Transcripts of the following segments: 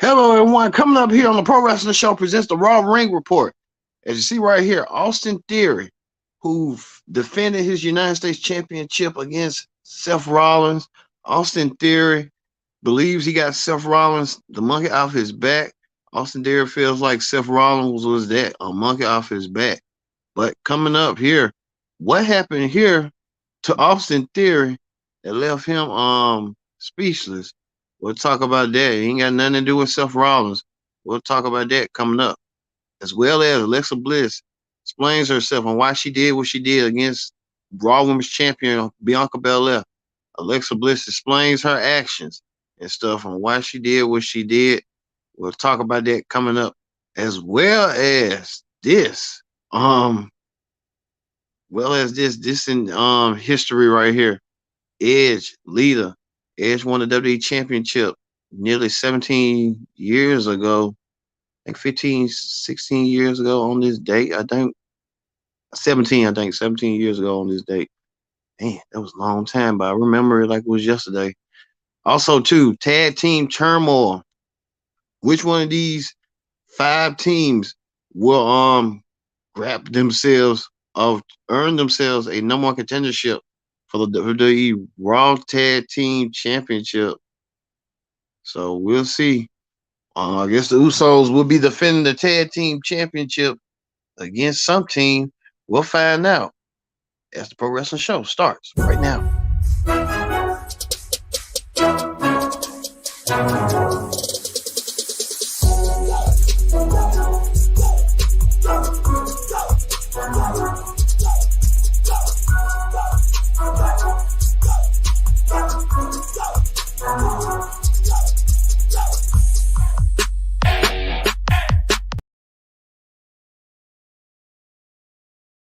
Hello, everyone. Coming up here on the Pro Wrestling Show presents the Raw Ring Report. As you see right here, Austin Theory, who defended his United States Championship against Seth Rollins. Austin Theory believes he got Seth Rollins, the monkey off his back. Austin Theory feels like Seth Rollins was that, a monkey off his back. But coming up here, what happened here to Austin Theory that left him speechless? We'll talk about that. It ain't got nothing to do with Seth Rollins. We'll talk about that coming up. As well as Alexa Bliss explains herself on why she did what she did against Raw Women's Champion Bianca Belair. Alexa Bliss explains her actions and stuff on why she did what she did. We'll talk about that coming up. As um, this in history right here. Edge, Lita. Edge won the WWE Championship nearly 17 years ago. I think 15, 16 years ago on this date. I think 17 years ago on this date. Man, that was a long time, but I remember it like it was yesterday. Also, too, tag team turmoil. Which one of these five teams will grab themselves of earn themselves a number one contendership for the WWE Raw Tag Team Championship? So we'll see. I guess the Usos will be defending the Tag Team Championship against some team. We'll find out as the Pro Wrestling Show starts right now.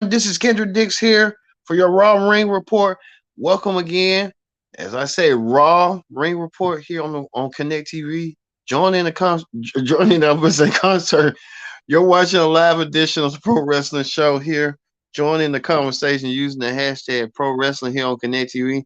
This is Kendrick Dix here for your Raw Ring Report. Welcome again. As I say, Raw Ring Report here on Connect TV. Joining the concert. You're watching a live edition of the Pro Wrestling Show here. Joining the conversation using the hashtag Pro Wrestling here on Connect TV.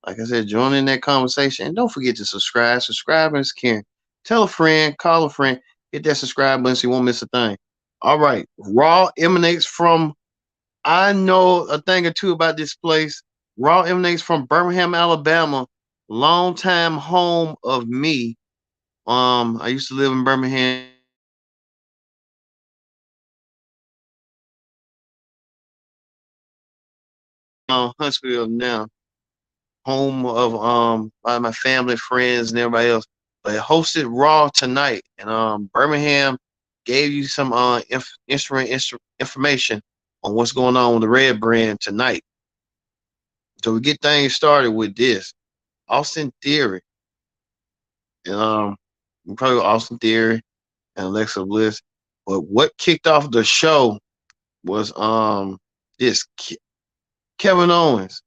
Like I said, join in that conversation. And don't forget to subscribe. Subscribe is caring. Tell a friend, call a friend, hit that subscribe button so you won't miss a thing. All right. Raw emanates from, I know a thing or two about this place. Raw emanates from Birmingham, Alabama, longtime home of me. I used to live in Birmingham. Huntsville now, home of my family, friends, and everybody else. But it hosted Raw tonight, and Birmingham gave you some information on what's going on with the Red Brand tonight. So we get things started with this. Austin Theory. And probably Austin Theory and Alexa Bliss. But what kicked off the show was this Kevin Owens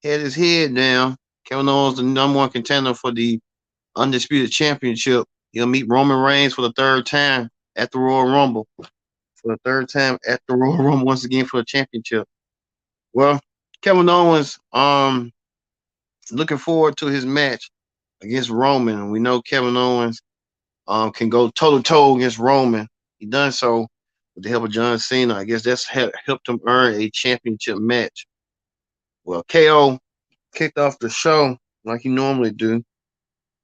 had his head down. Kevin Owens, the number one contender for the Undisputed Championship. He'll meet Roman Reigns for the third time at the Royal Rumble. For the third time at the Royal Rumble once again for the championship. Well, Kevin Owens looking forward to his match against Roman. We know Kevin Owens can go toe-to-toe against Roman. He done so with the help of John Cena. I guess that's helped him earn a championship match. Well, KO kicked off the show like he normally do,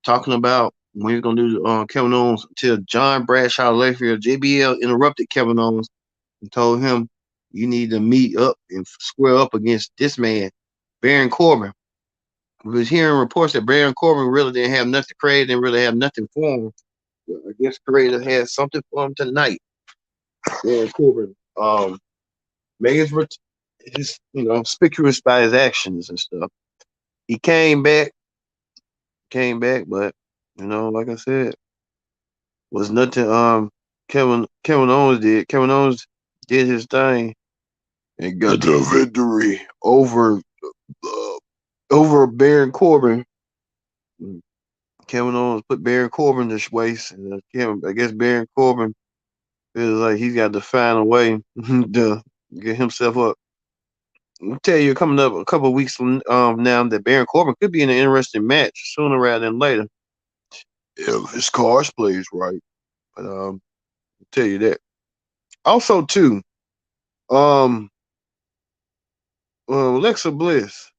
talking about when he's going to do Kevin Owens until John Bradshaw Layfield, JBL, interrupted Kevin Owens and told him, you need to meet up and square up against this man, Baron Corbin. We was hearing reports that Baron Corbin really didn't have nothing created, didn't really have nothing for him. Well, I guess Creator had something for him tonight. Baron Corbin made his conspicuous by his actions and stuff. He came back, but like I said, was nothing Kevin Owens did. Kevin Owens did his thing and got the victory over Baron Corbin. Kevin Owens put Baron Corbin to waste, and I guess Baron Corbin feels like he's got to find a way to get himself up. I'll tell you, coming up a couple of weeks from now, that Baron Corbin could be in an interesting match sooner rather than later. if his cards plays right. But I'll tell you that. Also, too, um, Alexa Bliss.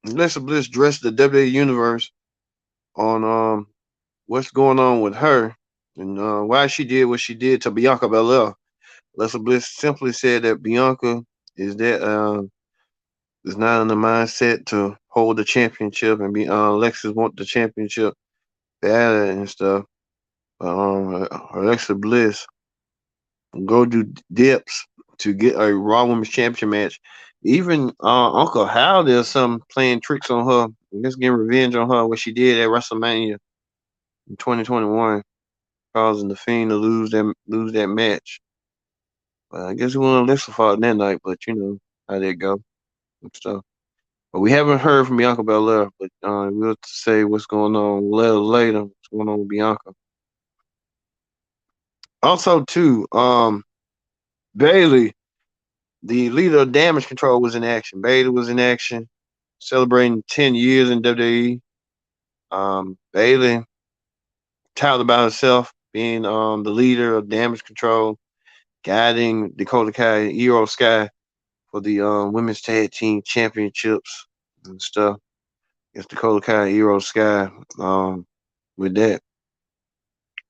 Alexa Bliss dressed the WWE Universe on what's going on with her and why she did what she did to Bianca Belair. Alexa Bliss simply said that Bianca is that is not in the mindset to hold the championship, and be Alexis want the championship bad and stuff. Alexa Bliss go do dips to get a Raw Women's Championship match. Even Uncle Hal did some playing tricks on her, just getting revenge on her what she did at WrestleMania in 2021, causing the Fiend to lose that match. But I guess he won Alexa fought that night, but you know how that go and stuff. But we haven't heard from Bianca Belair, but we'll say what's going on later. What's going on with Bianca? Also, too, Bailey, the leader of Damage Control, was in action. Bailey was in action, celebrating 10 years in WWE. Bailey talked about herself being the leader of Damage Control, guiding Dakota Kai and Io Sky for the women's tag team championships and stuff. Against Dakota Kai and Io Sky with that.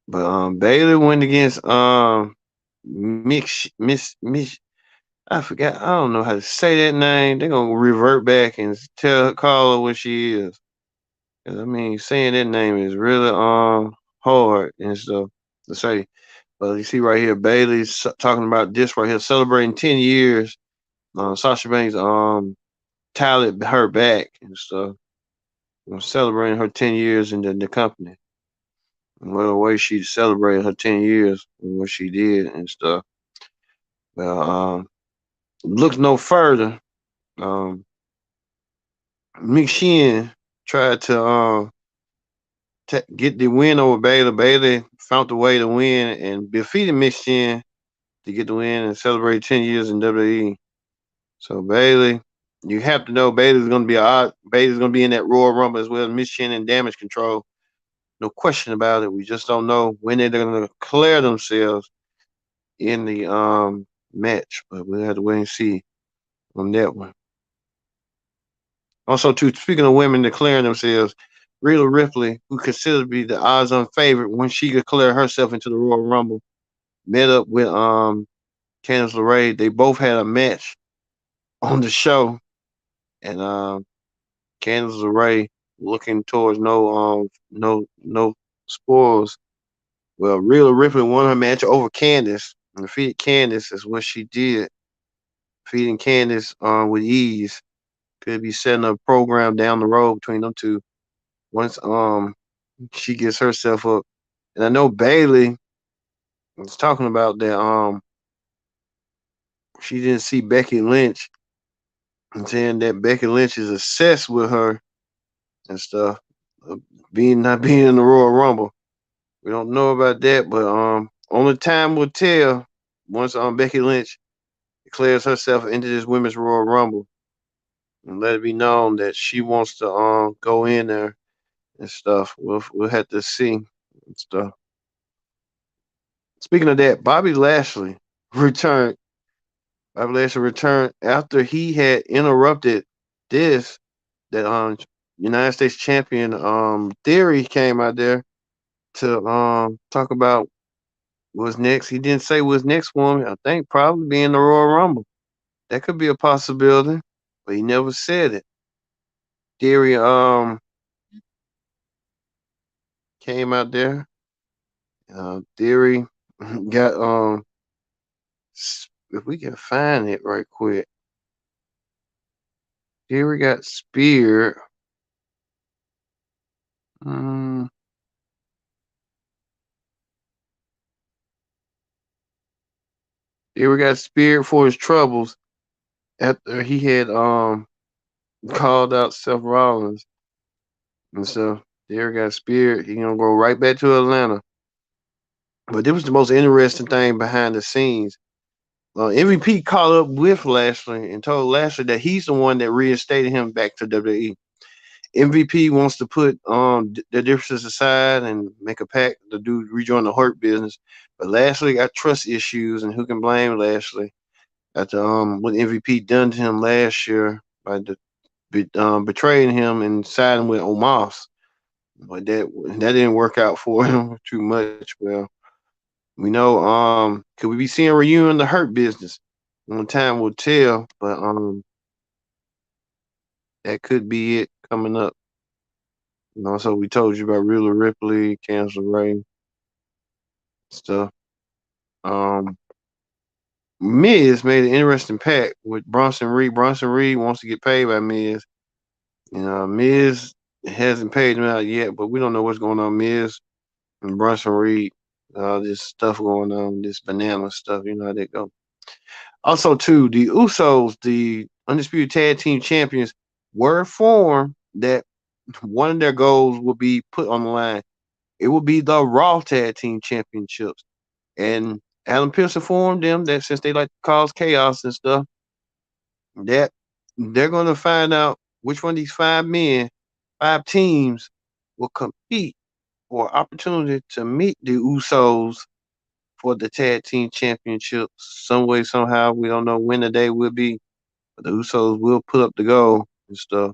But Bailey went against Miss I forgot. I don't know how to say that name. They're gonna revert back and call her what she is. 'Cause, I mean, saying that name is really hard and stuff to say. But you see right here, Bailey's talking about this right here, celebrating 10 years. Sasha Banks tallied her back and stuff. Celebrating her 10 years in the company. And what a way she celebrated her 10 years and what she did and stuff. Well, look no further. Um, Mick Shin tried to get the win over Bailey. Bailey found a way to win and defeated Mick Shin to get the win and celebrate 10 years in WWE. So Bailey, you have to know Bailey's going to be Bailey's going to be in that Royal Rumble as well as Mick Shin and Damage Control. No question about it. We just don't know when they're going to declare themselves in the match, but we'll have to wait and see on that one. Also, too, speaking of women declaring themselves, Rhea Ripley, who considered to be the odds-on favorite when she declared herself into the Royal Rumble, met up with Candice LeRae. They both had a match on the show, and Candice LeRae looking towards no spoils. Well, Rhea Ripley won her match over Candice and defeated Candice. Is what she did, defeating Candice with ease. Could be setting a program down the road between them two once she gets herself up. And I know Bailey was talking about that she didn't see Becky Lynch and saying that Becky Lynch is obsessed with her and stuff, not being in the Royal Rumble. We don't know about that, but only time will tell once Becky Lynch declares herself into this women's Royal Rumble and let it be known that she wants to go in there and stuff. We'll have to see and stuff. Speaking of that, returned. Bobby Lashley returned after he had interrupted this. That United States champion Theory came out there to talk about what's next. He didn't say what's next for him. I think probably being the Royal Rumble. That could be a possibility, but he never said it. Theory came out there. Theory got if we can find it right quick. Theory got speared. Theory got speared for his troubles after he had called out Seth Rollins. And so Theory got speared. He gonna go right back to Atlanta. But this was the most interesting thing behind the scenes. MVP called up with Lashley and told Lashley that he's the one that reinstated him back to WWE. MVP wants to put their differences aside and make a pact to do rejoin the Hurt business. But Lashley got trust issues, and who can blame Lashley after what MVP done to him last year by betraying him and siding with Omos. But that didn't work out for him too much. Well, we know could we be seeing a reunion in the Hurt business? One time will tell, but that could be it coming up. So we told you about Rhea Ripley, Cancer Ray stuff. Um, Miz made an interesting pact with Bronson Reed. Bronson Reed wants to get paid by Miz. Miz hasn't paid him out yet, but we don't know what's going on. Miz and Bronson Reed, this stuff going on, this banana stuff. You know how they go. Also, too, the Usos, the undisputed tag team champions, were informed that one of their goals will be put on the line. It will be the Raw Tag Team Championships. And Alan Pierce informed them that since they like to cause chaos and stuff, that they're going to find out which one of these five teams, will compete for opportunity to meet the Usos for the tag team championship some way, somehow. We don't know when the day will be, but the Usos will put up the goal and stuff.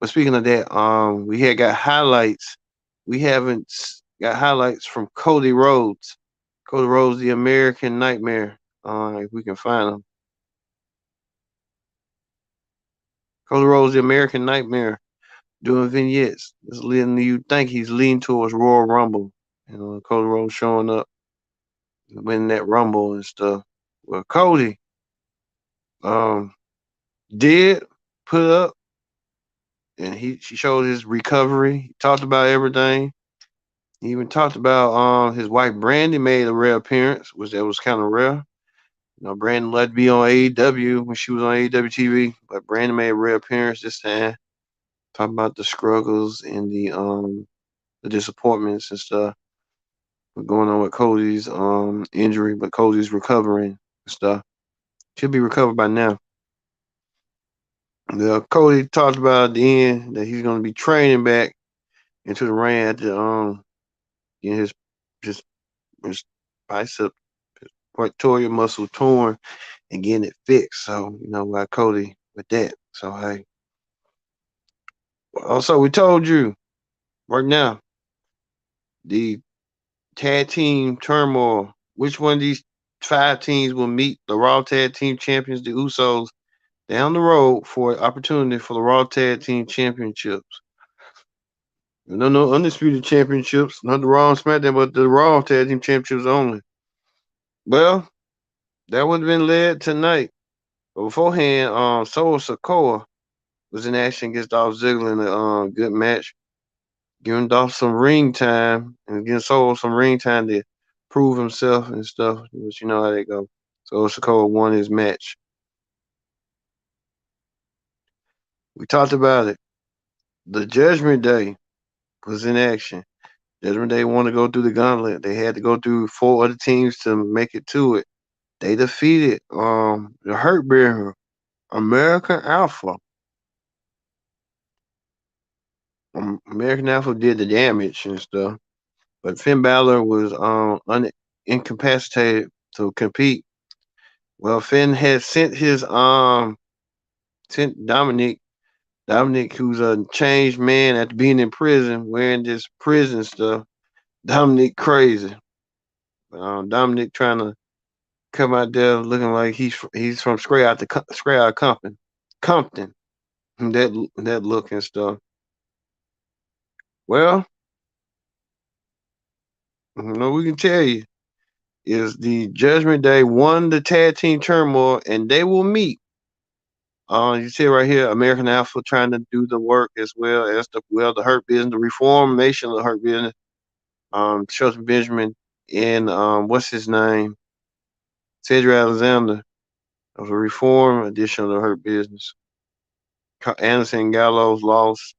But speaking of that, we had got highlights. We haven't got highlights from Cody Rhodes. Cody Rhodes, the American Nightmare. If we can find him. Cody Rhodes, the American Nightmare, doing vignettes. It's leading you think he's leaning towards Royal Rumble. Cody Rhodes showing up, winning that Rumble and stuff. Well, Cody um did put up, and she showed his recovery. He talked about everything. He even talked about his wife Brandy made a rare appearance, which that was kind of rare. Brandon loved to be on AEW when she was on AEW TV, but Brandon made a rare appearance this time, talking about the struggles and the disappointments and stuff going on with Cody's injury, but Cody's recovering and stuff. Should be recovered by now. Cody talked about at the end that he's going to be training back into the ring after getting his his bicep, his pectoral muscle torn and getting it fixed. So got Cody with that. So hey, also we told you right now the tag team turmoil. Which one of these five teams will meet the Raw Tag Team Champions, the Usos, down the road for an opportunity for the Raw Tag Team Championships? No undisputed championships, not the Raw and SmackDown, but the Raw Tag Team Championships only. Well, that would have been led tonight. But beforehand, Solo Sikoa was in action against Dolph Ziggler in a good match, giving Dolph some ring time and giving Solo some ring time to prove himself and stuff. But you know how they go. Solo Sikoa won his match. We talked about it. The Judgment Day was in action. Judgment Day wanted to go through the gauntlet. They had to go through 4 other teams to make it to it. They defeated the Hurt Bear, American Alpha. American Alpha did the damage and stuff, but Finn Balor was incapacitated to compete. Well, Finn had sent Dominic, who's a changed man after being in prison, wearing this prison stuff. Dominic crazy. Dominic trying to come out there looking like he's from straight out Compton. That look and stuff. Well, we can tell you is the Judgment Day won the tag team turmoil, and they will meet. You see right here, American Alpha trying to do the work as well as the Hurt Business, the reformation of the Hurt Business. Shelton Benjamin and what's his name, Cedric Alexander, of the reform edition of the Hurt Business. Anderson Gallows lost.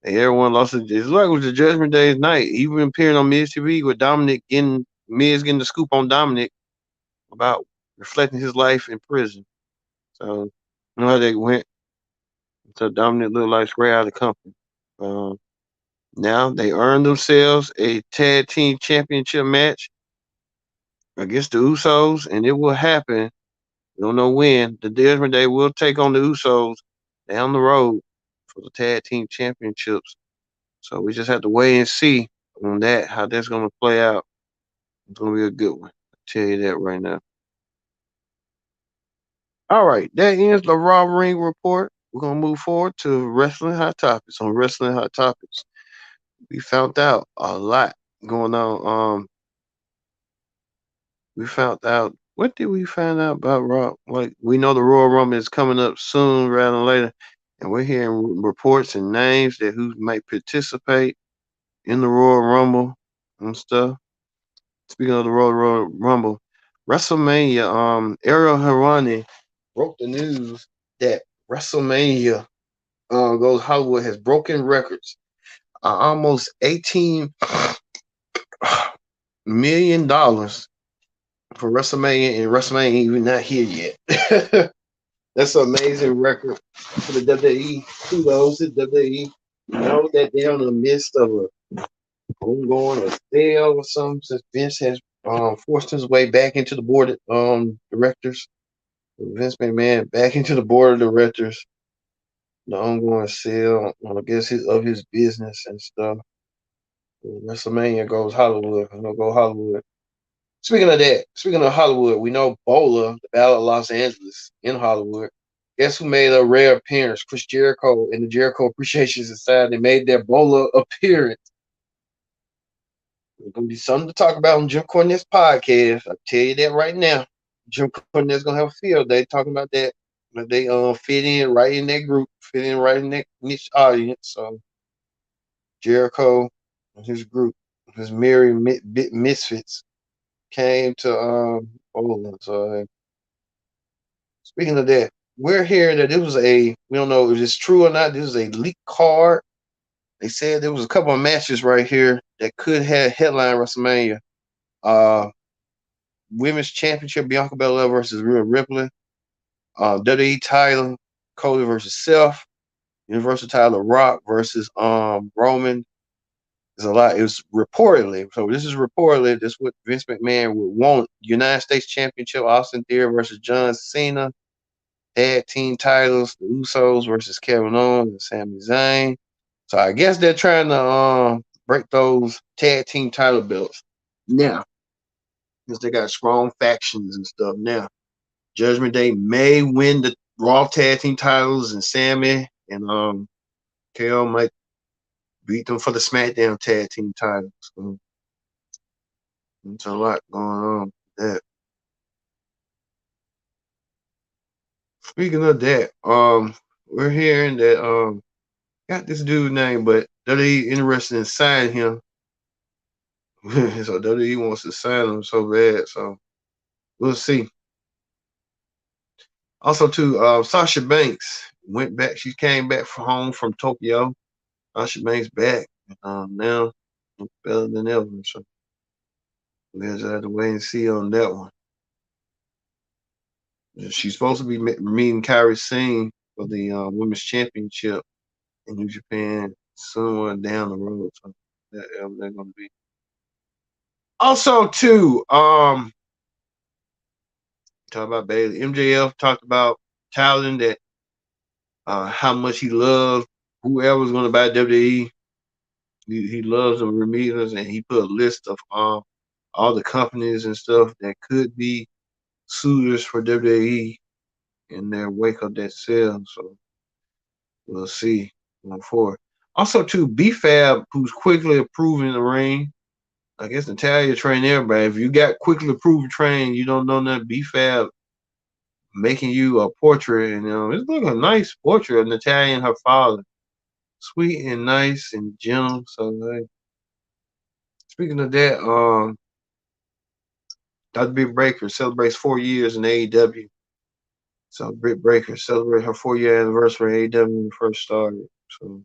And everyone lost it. It's like it was the Judgment Day night. Even appearing on Miz TV with Miz getting the scoop on Dominic about reflecting his life in prison. So you know how they went. So Dominic looked like straight out of the company. Um, Now they earned themselves a tag team championship match against the Usos, and it will happen. We don't know when. The Judgment Day will take on the Usos down the road for the tag team championships. So we just have to wait and see on that, how that's going to play out. It's going to be a good one. I'll tell you that right now. All right, that ends the Raw Ring report. We're going to move forward to Wrestling Hot Topics. On Wrestling Hot Topics, we found out a lot going on. We found out, what did we find out about Raw? Like, we know the Royal Rumble is coming up soon rather than later, and we're hearing reports and names that who might participate in the Royal Rumble and stuff. Speaking of the Royal Rumble, WrestleMania, Ariel Helwani broke the news that WrestleMania Goes Hollywood has broken records. Almost $18 million for WrestleMania, and WrestleMania even not here yet. That's an amazing record for the WWE. Kudos to WWE. You know that they're in the midst of a ongoing or sale or something, since Vince has forced his way back into the board of directors. Vince McMahon back into the board of directors. The ongoing sale, I guess, of his business and stuff. WrestleMania Goes Hollywood. Go Hollywood. Speaking of Hollywood, we know Bola, the Battle of Los Angeles in Hollywood. Guess who made a rare appearance? Chris Jericho and the Jericho Appreciation Society made their Bola appearance. There's gonna be something to talk about on Jim Cornette's podcast. I'll tell you that right now. Jim Cornette's gonna have a field day talking about that. But they fit in right in that group, fit in right in that niche audience. So Jericho and his group, his merry misfits, came to Bola. So speaking of that, we're hearing that we don't know if it's true or not. This is a leaked card. They said there was a couple of matches right here that could have headline WrestleMania. Women's Championship, Bianca Belair versus Rhea Ripley. WWE title, Cody versus Seth. Universal title, Rock versus Roman. There's a lot. It was reportedly. So this is reportedly. This is what Vince McMahon would want. United States Championship, Austin Theory versus John Cena. Tag team titles, the Usos versus Kevin Owens and Sami Zayn. So I guess they're trying to break those tag team title belts now, because they got strong factions and stuff now. Judgment Day may win the Raw tag team titles, and Sami and KO might beat them for the SmackDown tag team titles. So there's a lot going on with that. Speaking of that, we're hearing that got this dude name, but WWE interested in signing him. So WWE wants to sign him so bad. So we'll see. Also, too, Sasha Banks went back. She came back from home from Tokyo. Sasha Banks back now, better than ever. So we just have to wait and see on that one. She's supposed to be meeting Kairi Singh for the Women's Championship in New Japan somewhere down the road. So they're going to be. Also, too, talk about Bailey. MJF talked about telling that how much he loves whoever's going to buy WWE. He loves the Ramirez, and he put a list of all the companies and stuff that could be suitors for WWE in their wake of that sale. So we'll see going forward. Also, too, B-Fab, who's quickly improving the ring. I guess Natalia trained everybody. If you got quickly approved trained, you don't know nothing. B-Fab making you a portrait, and it's looking a nice portrait of Natalia and her father. Sweet and nice and gentle. So, speaking of that, Dr. Britt Baker celebrates 4 years in AEW. So Britt Baker celebrated her 4-year anniversary in AEW when we first started. So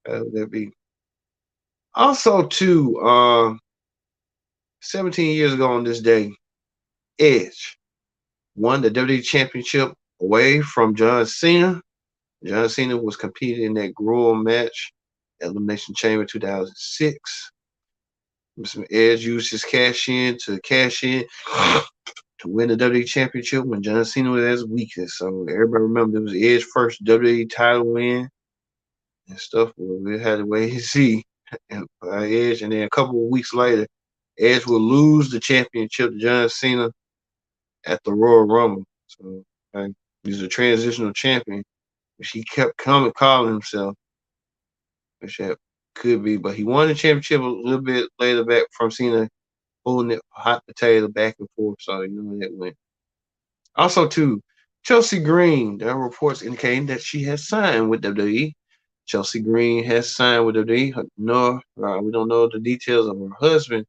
how would that be? Also, too, 17 years ago on this day, Edge won the WWE Championship away from John Cena. John Cena was competing in that Gruel match, Elimination Chamber 2006. Mr. Edge used his cash in to win the WWE Championship when John Cena was at his weakest. So everybody remember it was Edge's first WWE title win and stuff. Well, we had to wait and see by Edge, and then a couple of weeks later, Edge will lose the championship to John Cena at the Royal Rumble. So he's a transitional champion, which he kept calling himself, which that could be. But he won the championship a little bit later back from Cena holding it hot potato back and forth. So you know that went. Also, too, Chelsea Green. There are reports indicating that she has signed with WWE. Chelsea Green has signed with WWE. No, we don't know the details of her husband.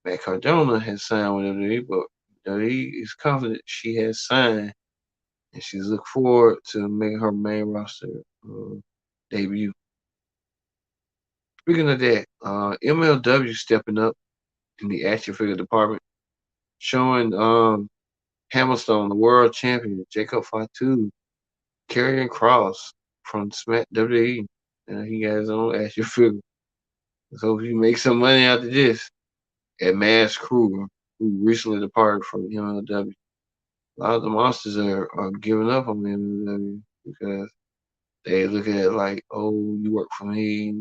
Matt Cardona has signed with WWE, but WWE is confident she has signed, and she's looking forward to making her main roster debut. Speaking of that, MLW stepping up in the action figure department, showing Hammerstone, the world champion, Jacob Fatu, Karrion Kross from Smack WWE. And he got his own action figure. So if he makes some money after this, at Mass Kruger, who recently departed from MLW. A lot of the monsters are giving up on MLW because they look at it like, oh, you work for me.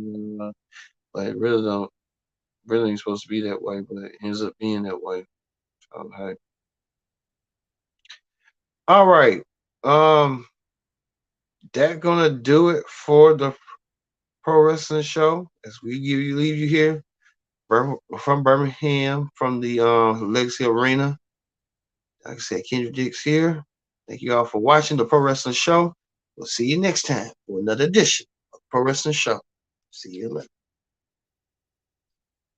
But it really ain't supposed to be that way, but it ends up being that way. So, hey. All right. That's gonna do it for the Pro Wrestling Show as we leave you here from Birmingham, from the Legacy Arena. Like I said, Kendrick Dix here. Thank you all for watching the Pro Wrestling Show. We'll see you next time for another edition of Pro Wrestling Show. See you later.